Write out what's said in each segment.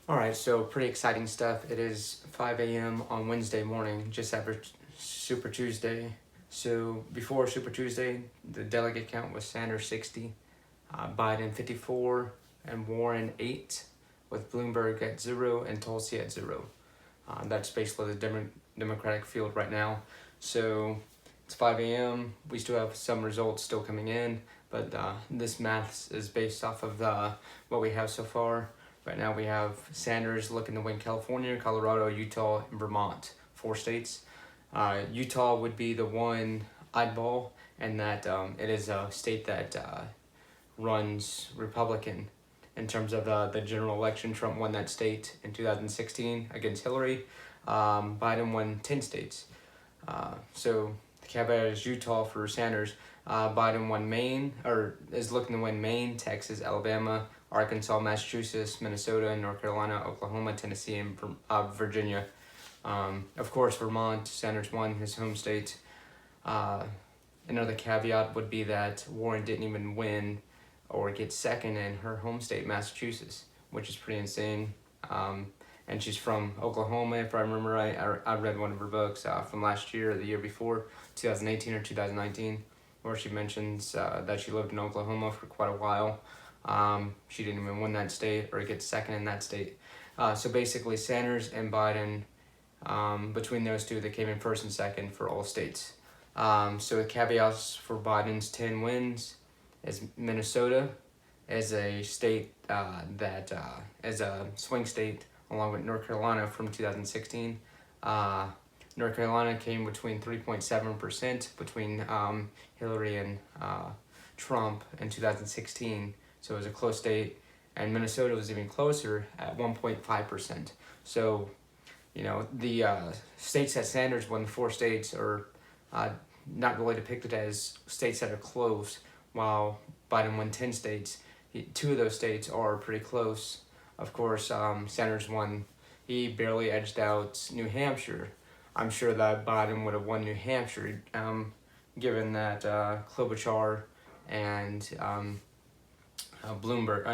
Alright, so pretty exciting stuff. It is 5 a.m. on Wednesday morning, just after Super Tuesday. So before Super Tuesday, the delegate count was Sanders 60, Biden 54, and Warren 8, with Bloomberg at 0 and Tulsi at 0. That's basically the Democratic field right now. So it's 5 a.m. We still have some results still coming in, but this math is based off of what we have so far. Right now we have Sanders looking to win California, Colorado, Utah, and Vermont, 4 states. Utah would be the one oddball, and that it is a state that runs Republican. In terms of the general election, Trump won that state in 2016 against Hillary. Biden won 10 states. So the caveat is Utah for Sanders. Biden won Maine, or is looking to win Maine, Texas, Alabama, Arkansas, Massachusetts, Minnesota, North Carolina, Oklahoma, Tennessee, and Virginia. Of course, Vermont, Sanders won his home state. Another caveat would be that Warren didn't even win or get second in her home state, Massachusetts, which is pretty insane. And she's from Oklahoma, if I remember right. I read one of her books from last year or the year before, 2018 or 2019, where she mentions that she lived in Oklahoma for quite a while. She didn't even win that state or get second in that state. So basically, Sanders and Biden, between those two, they came in first and second for all states. So the caveats for Biden's 10 wins is Minnesota as a state that as a swing state, along with North Carolina from 2016. North Carolina came between 3.7% between Hillary and Trump in 2016. So it was a close state, and Minnesota was even closer at 1.5%. So, the states that Sanders won, the 4 states, are not really depicted as states that are close, while Biden won 10 states. 2 of those states are pretty close. Of course, Sanders won. He barely edged out New Hampshire. I'm sure that Biden would have won New Hampshire, given that Klobuchar and Klobuchar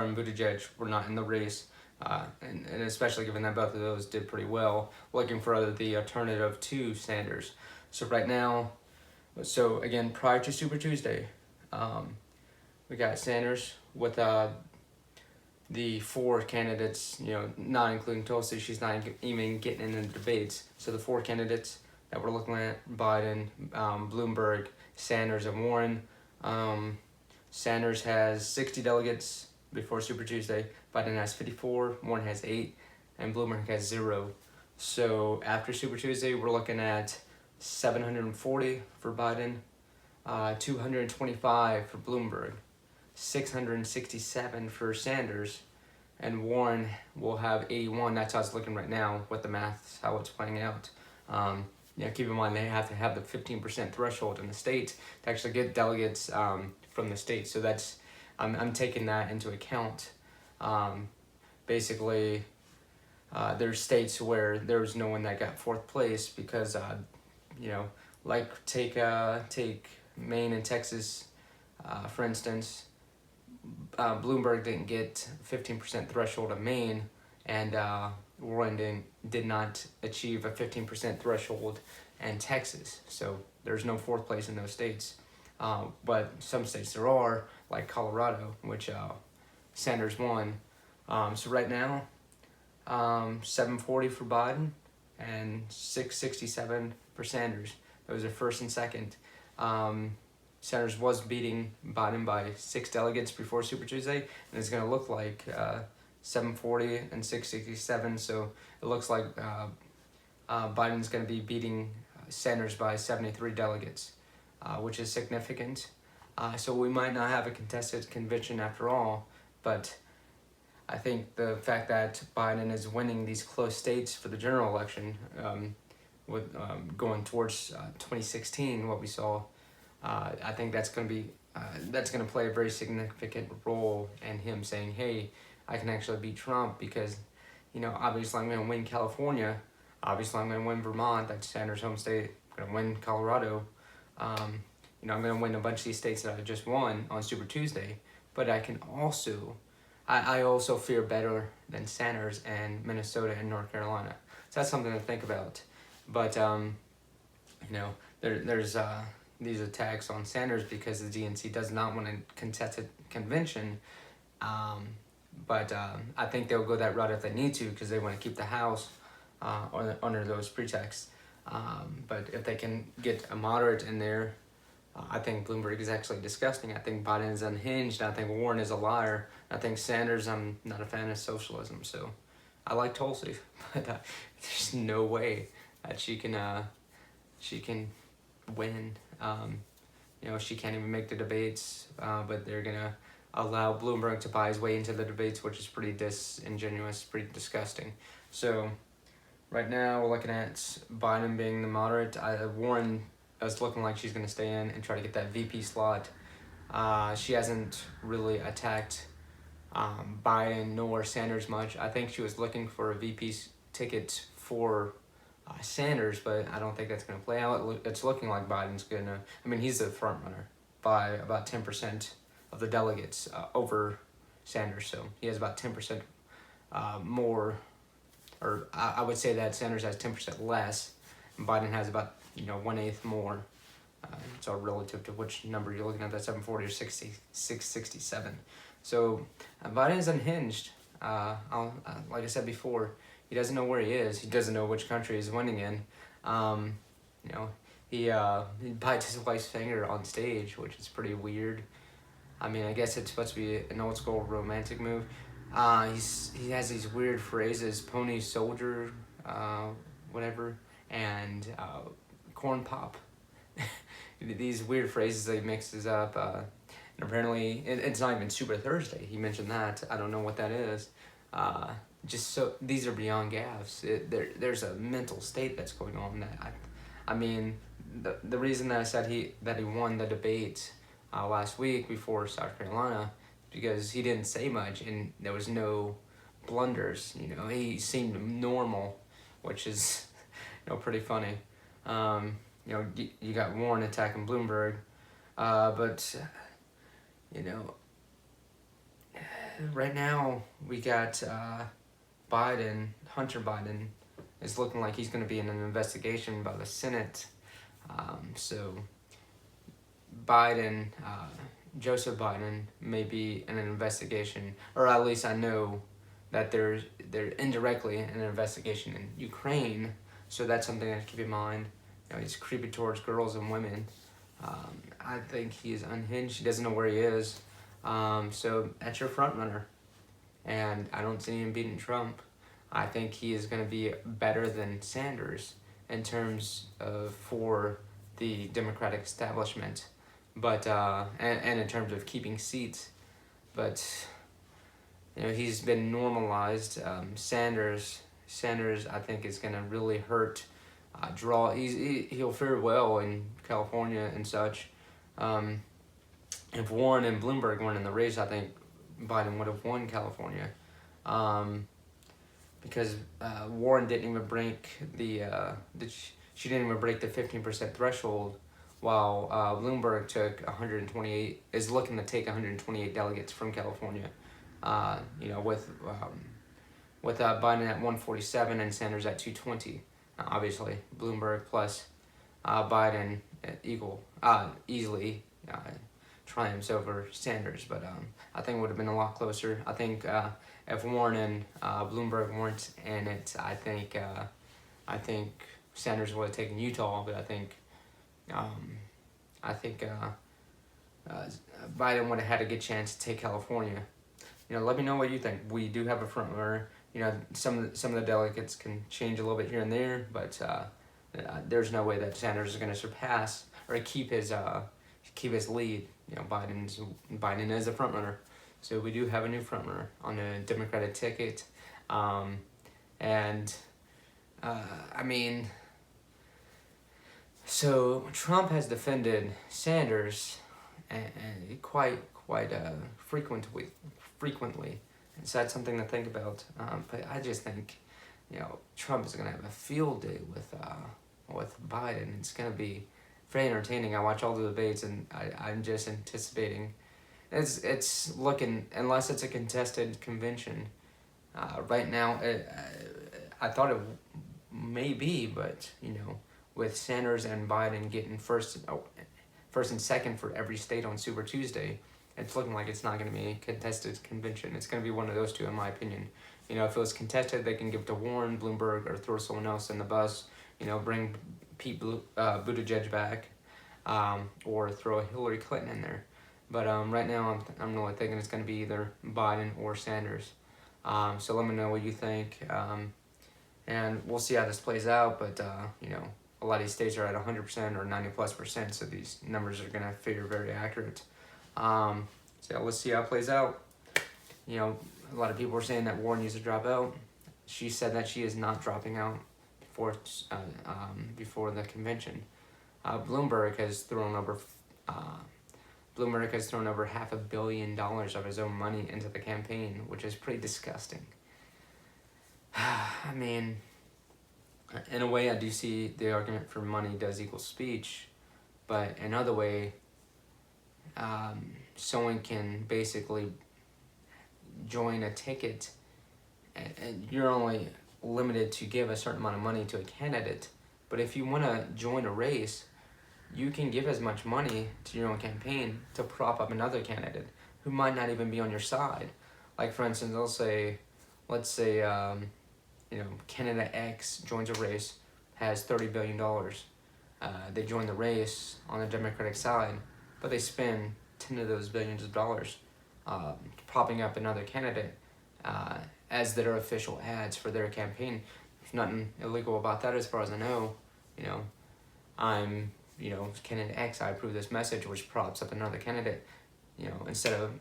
and Buttigieg were not in the race, and especially given that both of those did pretty well, looking for the alternative to Sanders. So right now, again, prior to Super Tuesday, we got Sanders with the 4 candidates, not including Tulsi. She's not even getting in the debates. So the 4 candidates that we're looking at: Biden, Bloomberg, Sanders, and Warren. Sanders has 60 delegates before Super Tuesday. Biden has 54, Warren has 8, and Bloomberg has 0. So after Super Tuesday, we're looking at 740 for Biden, 225 for Bloomberg, 667 for Sanders, and Warren will have 81. That's how it's looking right now with the math, how it's playing out. Keep in mind they have to have the 15% threshold in the state to actually get delegates from the state. So that's I'm taking that into account. Basically, there's states where there was no one that got 4th place because like take Maine and Texas, for instance. Bloomberg didn't get 15% threshold of Maine, and Warren did not achieve a 15% threshold in Texas. So there's no 4th place in those states. But some states there are, like Colorado, which Sanders won. So right now, 740 for Biden and 667 for Sanders. Those are first and second. Sanders was beating Biden by 6 delegates before Super Tuesday, and it's going to look like 740 and 667. So it looks like Biden's going to be beating Sanders by 73 delegates, which is significant. So we might not have a contested convention after all, but I think the fact that Biden is winning these close states for the general election, with going towards 2016, what we saw, I think that's going to play a very significant role in him saying, "Hey, I can actually beat Trump because, obviously I'm going to win California, obviously I'm going to win Vermont, that's Sanders' home state. I'm going to win Colorado. I'm going to win a bunch of these states that I just won on Super Tuesday, but I can also I also fear better than Sanders in Minnesota and North Carolina. So that's something to think about. But you know, there's these attacks on Sanders because the DNC does not want to contest a convention. But I think they'll go that route if they need to because they want to keep the House under those pretexts. But if they can get a moderate in there, I think Bloomberg is actually disgusting. I think Biden is unhinged. I think Warren is a liar. I think Sanders, I'm not a fan of socialism. So I like Tulsi, but there's no way that she can win. You know, she can't even make the debates, but they're gonna allow Bloomberg to buy his way into the debates, which is pretty disingenuous, pretty disgusting. So right now we're looking at Biden being the moderate. Warren is looking like she's gonna stay in and try to get that VP slot. She hasn't really attacked Biden nor Sanders much. I think she was looking for a VP ticket for Sanders, but I don't think that's going to play out. It's looking like Biden's going to, I mean, he's the front runner by about 10% of the delegates over Sanders. So he has about 10% more, or I would say that Sanders has 10% less, and Biden has about, 1/8 more. So relative to which number you're looking at, that 740 or 667. So Biden's unhinged. Like I said before, he doesn't know where he is. He doesn't know which country he's winning in. He bites his wife's finger on stage, which is pretty weird. I mean, I guess it's supposed to be an old school romantic move. He has these weird phrases: pony soldier, whatever, and corn pop. These weird phrases that he mixes up. And apparently, it's not even Super Thursday. He mentioned that. I don't know what that is. Just so these are beyond gaffes. There's a mental state that's going on. I mean, the reason that I said he won the debate last week before South Carolina, because he didn't say much and there was no blunders. He seemed normal, which is pretty funny. You got Warren attacking Bloomberg, but right now we got Hunter Biden is looking like he's going to be in an investigation by the Senate. So Joseph Biden may be in an investigation, or at least I know that they're indirectly in an investigation in Ukraine. So that's something to keep in mind. He's creepy towards girls and women. I think he is unhinged. He doesn't know where he is. So that's your front runner. And I don't see him beating Trump. I think he is going to be better than Sanders in terms of for the Democratic establishment, but and in terms of keeping seats. But he's been normalized. Sanders, I think is going to really hurt. He'll fare well in California and such. If Warren and Bloomberg weren't in the race, I think Biden would have won California, because Warren didn't even break she didn't even break the 15% threshold, while Bloomberg took 128 is looking to take 128 delegates from California. With Biden at 147 and Sanders at 220. Obviously, Bloomberg plus Biden easily triumphs over Sanders, but I think it would have been a lot closer. I think if Warren and Bloomberg weren't in it, I think Sanders would have taken Utah, but I think Biden would have had a good chance to take California. Let me know what you think. We do have a front runner. Some of the delegates can change a little bit here and there, but there's no way that Sanders is going to surpass or keep his lead. Biden is a front runner, so we do have a new front runner on the Democratic ticket, so Trump has defended Sanders and quite frequently. So that's something to think about. But I just think, Trump is gonna have a field day with Biden. It's gonna be very entertaining. I watch all the debates and I'm just anticipating It's looking, unless it's a contested convention. Right now, I thought it may be, but with Sanders and Biden getting first and second for every state on Super Tuesday, it's looking like it's not going to be a contested convention. It's going to be one of those two, in my opinion. If it was contested, they can give it to Warren, Bloomberg, or throw someone else in the bus. Bring Buttigieg back, or throw Hillary Clinton in there. But right now, I'm really thinking it's going to be either Biden or Sanders. So let me know what you think, and we'll see how this plays out. But a lot of these states are at 100% or 90+%, so these numbers are going to figure very accurate. So let's see how it plays out. A lot of people are saying that Warren needs to drop out. She said that she is not dropping out before the convention. Bloomberg has thrown over $500 million of his own money into the campaign, which is pretty disgusting. I mean, in a way, I do see the argument for money does equal speech, but another way, someone can basically join a ticket, and you're only limited to give a certain amount of money to a candidate. But if you want to join a race, you can give as much money to your own campaign to prop up another candidate who might not even be on your side. Like, for instance, let's say candidate X joins a race, has $30 billion. They join the race on the Democratic side, but they spend 10 of those billions of dollars propping up another candidate as their official ads for their campaign. There's nothing illegal about that as far as I know. I'm candidate X, I approve this message, which props up another candidate. Instead of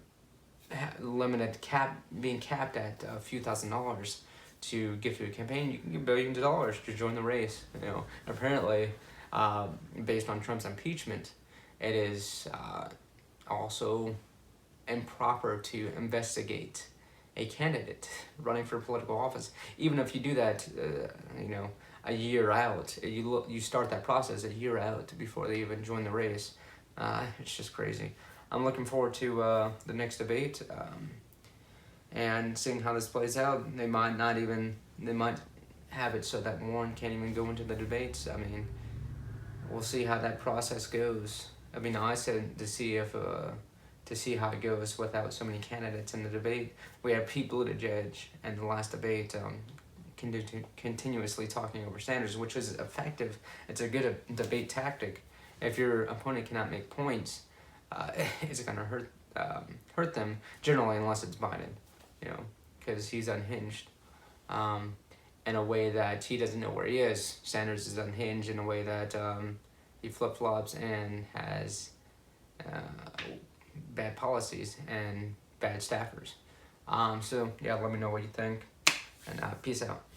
being capped at a few $1,000s to give to a campaign, you can give billions of dollars to join the race. Apparently, based on Trump's impeachment, it is also improper to investigate a candidate running for political office. Even if you do that, a year out, you start that process a year out before they even join the race. It's just crazy. I'm looking forward to the next debate and seeing how this plays out. They might have it so that Warren can't even go into the debates. I mean, we'll see how that process goes. I mean, I said to see how it goes without so many candidates in the debate. We had Pete Buttigieg in the last debate continuously talking over Sanders, which is effective. It's a good debate tactic. If your opponent cannot make points, it's going to hurt them generally, unless it's Biden, because he's unhinged in a way that he doesn't know where he is. Sanders is unhinged in a way that he flip-flops and has bad policies and bad staffers. So yeah, let me know what you think, and peace out.